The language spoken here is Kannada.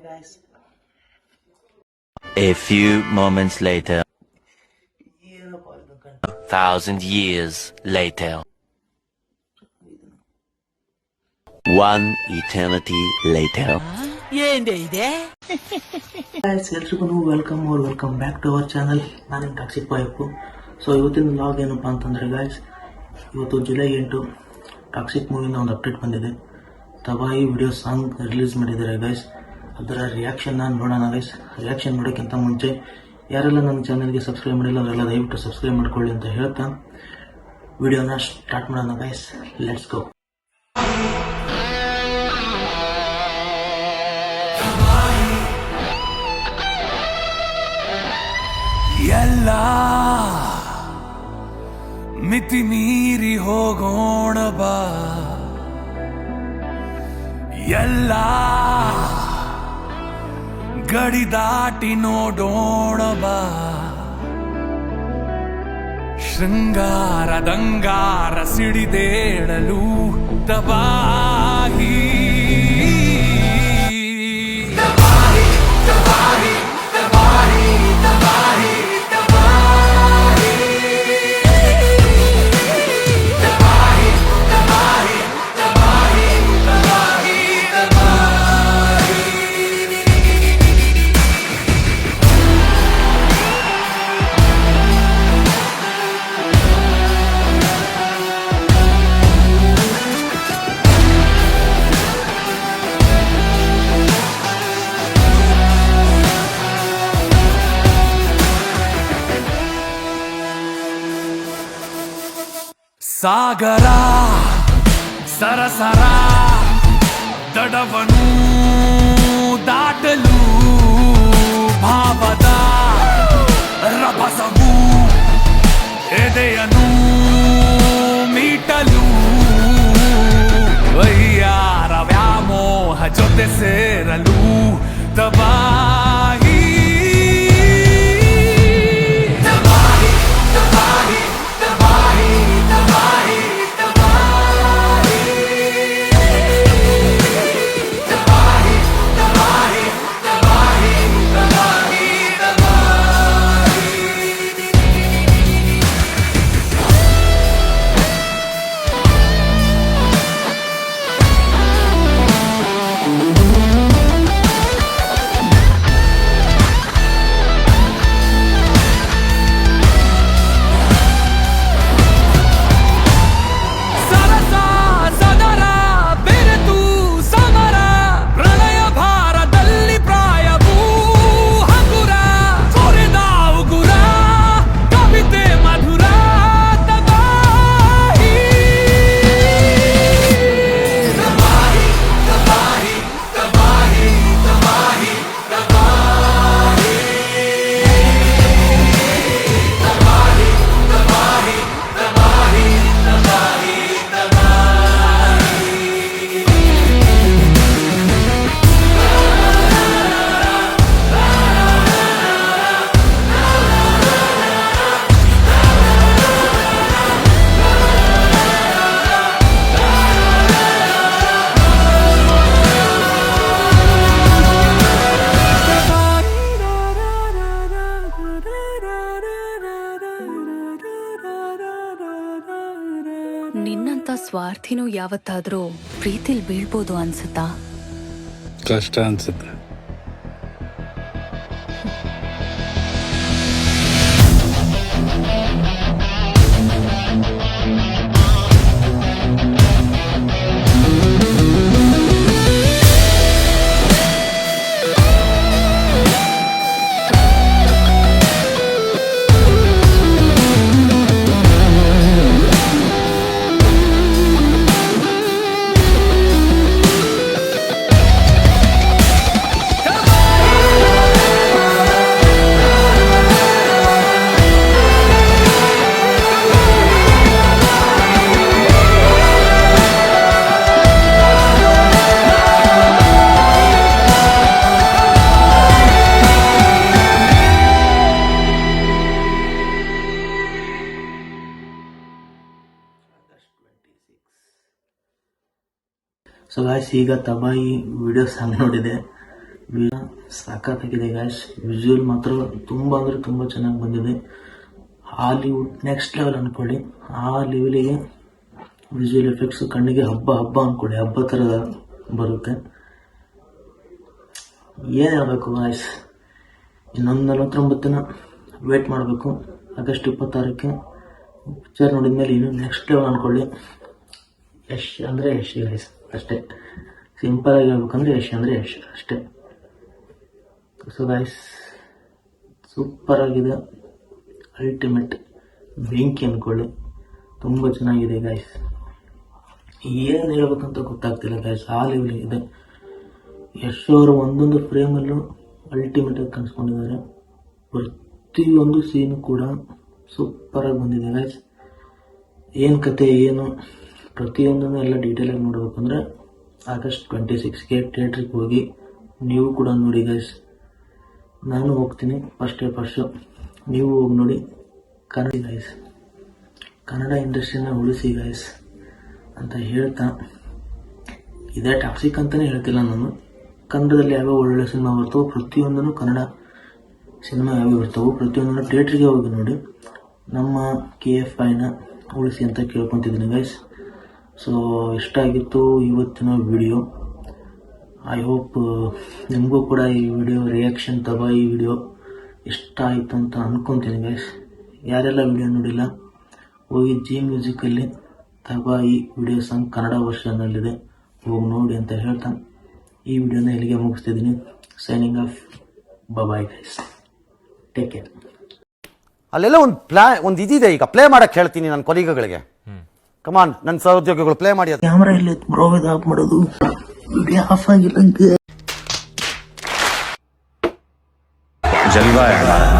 guys. A few moments later. ಏನಪ್ಪ ಇದು 1,000 years later. One eternity later. guys, ಎಲ್ರಿಗೂ welcome back to our channel. ನಾನು ಟಾಕ್ಸಿಕ್ ಬಾಯಪ್ಪು. ಸೊ ಇವತ್ತಿನ ಲಾಗ್ ಏನಪ್ಪ ಅಂತಂದರೆ ಗಾಯ್ಸ್, ಇವತ್ತು ಜುಲೈ 8 ಟಾಕ್ಸಿಕ್ ಮೂವಿನ ಒಂದು ಅಪ್ಡೇಟ್ ಬಂದಿದೆ. ತಬಾಯಿ ವಿಡಿಯೋ ಸಾಂಗ್ ರಿಲೀಸ್ ಮಾಡಿದ್ದಾರೆ ಗೈಸ್. ಅದರ ರಿಯಾಕ್ಷನ್ನ ನೋಡೋಣ ಗೈಸ್. ರಿಯಾಕ್ಷನ್ ನೋಡೋಕ್ಕಿಂತ ಮುಂಚೆ ಯಾರೆಲ್ಲ ನನ್ನ ಚಾನಲ್ಗೆ ಸಬ್ಸ್ಕ್ರೈಬ್ ಮಾಡಿಲ್ಲ ಅವರೆಲ್ಲ ದಯವಿಟ್ಟು ಸಬ್ಸ್ಕ್ರೈಬ್ ಮಾಡ್ಕೊಳ್ಳಿ ಅಂತ ಹೇಳ್ತಾ ವಿಡಿಯೋನ ಸ್ಟಾರ್ಟ್ ಮಾಡೋಣ ಗೈಸ್. Let's go. ಎಲ್ಲ ಮಿತಿ ಮೀರಿ ಹೋಗೋಣ ಬಾ, ಎಲ್ಲ ಗಡಿ ದಾಟಿ ನೋಡೋಣ ಬಾ. ಶೃಂಗಾರದಂಗಾರ ಸಿಡಿದೇಳಲು ತಬಾಹಿ ಸಾಗರ ಸರಸರ ದಡವನು ದಾಟಲು ಭಾವದ ರಭಸವು ಎದೆಯನು ಮೀಟಲು ವೈಯಾರ ವ್ಯಾಮೋಹ ಜೊತೆ ಸೇರಲು ತಬಾಹಿ ನಿನ್ನಂತ ಸ್ವಾರ್ಥಿನೂ ಯಾವತ್ತಾದ್ರೂ ಪ್ರೀತಿಲ್ ಬೀಳ್ಬೋದು ಅನ್ಸುತ್ತಾ? ಕಷ್ಟ ಅನ್ಸುತ್ತೆ. ಸೊ ಗಾಯ್ಸ್, ಈಗ ತಬಾಯಿ ವಿಡಿಯೋ ಸಾಂಗ್ ನೋಡಿದೆ. ಸಾಕಾಗಿದೆ ಗಾಯ್ಸ್. ವಿಜುವಲ್ ಮಾತ್ರ ತುಂಬ ಅಂದರೆ ತುಂಬ ಚೆನ್ನಾಗಿ ಬಂದಿದೆ. ಹಾಲಿವುಡ್ ನೆಕ್ಸ್ಟ್ ಲೆವೆಲ್ ಅಂದ್ಕೊಳ್ಳಿ. ಆ ಲೆವೆಲಿಗೆ ವಿಜುವಲ್ ಎಫೆಕ್ಟ್ಸ್ ಕಣ್ಣಿಗೆ ಹಬ್ಬ ಅಂದ್ಕೊಳ್ಳಿ, ಹಬ್ಬ ಥರ ಬರುತ್ತೆ. ಏನು ಹೇಳಬೇಕು ಗಾಯ್ಸ್, ಇನ್ನೊಂದು 49 ದಿನ ವೇಟ್ ಮಾಡಬೇಕು. ಆಗಸ್ಟ್ 26ಕ್ಕೆ ಪಿಕ್ಚರ್ ನೋಡಿದ ಮೇಲೆ ಇನ್ನೂ ನೆಕ್ಸ್ಟ್ ಲೆವೆಲ್ ಅಂದ್ಕೊಳ್ಳಿ. ಯಶ್ ಅಂದರೆ ಯಶ್ ಗಾಯ್ಸ್, ಅಷ್ಟೇ. ಸಿಂಪಲಾಗಿ ಹೇಳ್ಬೇಕಂದ್ರೆ ಯಶ್ ಅಂದರೆ ಯಶ್ ಅಷ್ಟೇ. ಸೊ ಗಾಯ್ಸ್, ಸೂಪರಾಗಿದೆ, ಅಲ್ಟಿಮೇಟ್ ಬೆಂಕಿ ಅಂದ್ಕೊಳ್ಳಿ. ತುಂಬ ಚೆನ್ನಾಗಿದೆ ಗಾಯ್ಸ್. ಏನು ಹೇಳ್ಬೇಕಂತ ಗೊತ್ತಾಗ್ತಿಲ್ಲ ಗಾಯ್ಸ್, ಆ ಲೆವೆಲ್ ಇದೆ. ಯಶ್ ಅವರು ಒಂದೊಂದು ಫ್ರೇಮಲ್ಲೂ ಅಲ್ಟಿಮೇಟಾಗಿ ಕಾಣಿಸ್ಕೊಂಡಿದ್ದಾರೆ. ಪ್ರತಿಯೊಂದು ಸೀನು ಕೂಡ ಸೂಪರಾಗಿ ಬಂದಿದೆ ಗಾಯ್ಸ್. ಏನು ಕತೆ ಏನು ಪ್ರತಿಯೊಂದನ್ನು ಎಲ್ಲ ಡೀಟೇಲಾಗಿ ನೋಡ್ಬೇಕಂದ್ರೆ ಆಗಸ್ಟ್ 26ಗೆ ಥಿಯೇಟ್ರಿಗೆ ಹೋಗಿ ನೀವು ಕೂಡ ನೋಡಿ ಗಾಯ್ಸ್. ನಾನು ಹೋಗ್ತೀನಿ ಫಸ್ಟು, ನೀವು ಹೋಗಿ ನೋಡಿ. ಕನ್ನಡ ಗಾಯ್ಸ್, ಕನ್ನಡ ಇಂಡಸ್ಟ್ರಿನ ಉಳಿಸಿ ಗಾಯ್ಸ್ ಅಂತ ಹೇಳ್ತಾ, ಇದೇ ಟಾಕ್ಸಿಕ್ ಅಂತಲೇ ಹೇಳ್ತಿಲ್ಲ ನಾನು. ಕನ್ನಡದಲ್ಲಿ ಯಾವ್ಯಾವ ಒಳ್ಳೊಳ್ಳೆ ಸಿನಿಮಾ ಬರ್ತವೋ ಪ್ರತಿಯೊಂದನ್ನು, ಕನ್ನಡ ಸಿನಿಮಾ ಯಾವ್ಯಾವ ಇರ್ತವೋ ಪ್ರತಿಯೊಂದನ್ನು ಥಿಯೇಟ್ರಿಗೆ ಹೋಗಿ ನೋಡಿ. ನಮ್ಮ KFIನ ಉಳಿಸಿ ಅಂತ ಕೇಳ್ಕೊತಿದ್ದೀನಿ ಗೈಸ್. ಸೊ ಇಷ್ಟ ಆಗಿತ್ತು ಇವತ್ತಿನ ವಿಡಿಯೋ. ಐ ಹೋಪ್ ನಿಮಗೂ ಕೂಡ ಈ ವಿಡಿಯೋ ರಿಯಾಕ್ಷನ್ ಈ ವಿಡಿಯೋ ಇಷ್ಟ ಆಯಿತು ಅಂತ ಅಂದ್ಕೊತೀನಿ ಗೈಸ್. ಯಾರೆಲ್ಲ ವಿಡಿಯೋ ನೋಡಿಲ್ಲ ಹೋಗಿ ಜಿ ಮ್ಯೂಸಿಕಲ್ಲಿ ಈ ವಿಡಿಯೋ ಸಾಂಗ್ ಕನ್ನಡ ವರ್ಷನಲ್ಲಿದೆ, ಹೋಗಿ ನೋಡಿ ಅಂತ ಹೇಳ್ತಾ ಈ ವಿಡಿಯೋನ ಇಲ್ಲಿಗೆ ಮುಗಿಸ್ತಿದ್ದೀನಿ. Signing off, bye guys, take care. ಅಲ್ಲೆಲ್ಲ ಒಂದು ಇದಿದೆ, ಈಗ ಪ್ಲೇ ಮಾಡಕ್ಕೆ ಹೇಳ್ತೀನಿ ನನ್ನ ಕೊಲೀಗಗಳಿಗೆ. ಕಮಾನ್, ನನ್ನ ಸಹೋದ್ಯೋಗಿಗಳು ಪ್ಲೇ ಮಾಡಿ. ಅದು ಕ್ಯಾಮ್ರಾ ಇಲ್ಲಿ ಬ್ರೋ, ಇದು ಆಫ್ ಮಾಡೋದು, ವಿಡಿಯೋ ಆಫ್ ಆಗಿಲ್ಲ. जलवा है हमारा।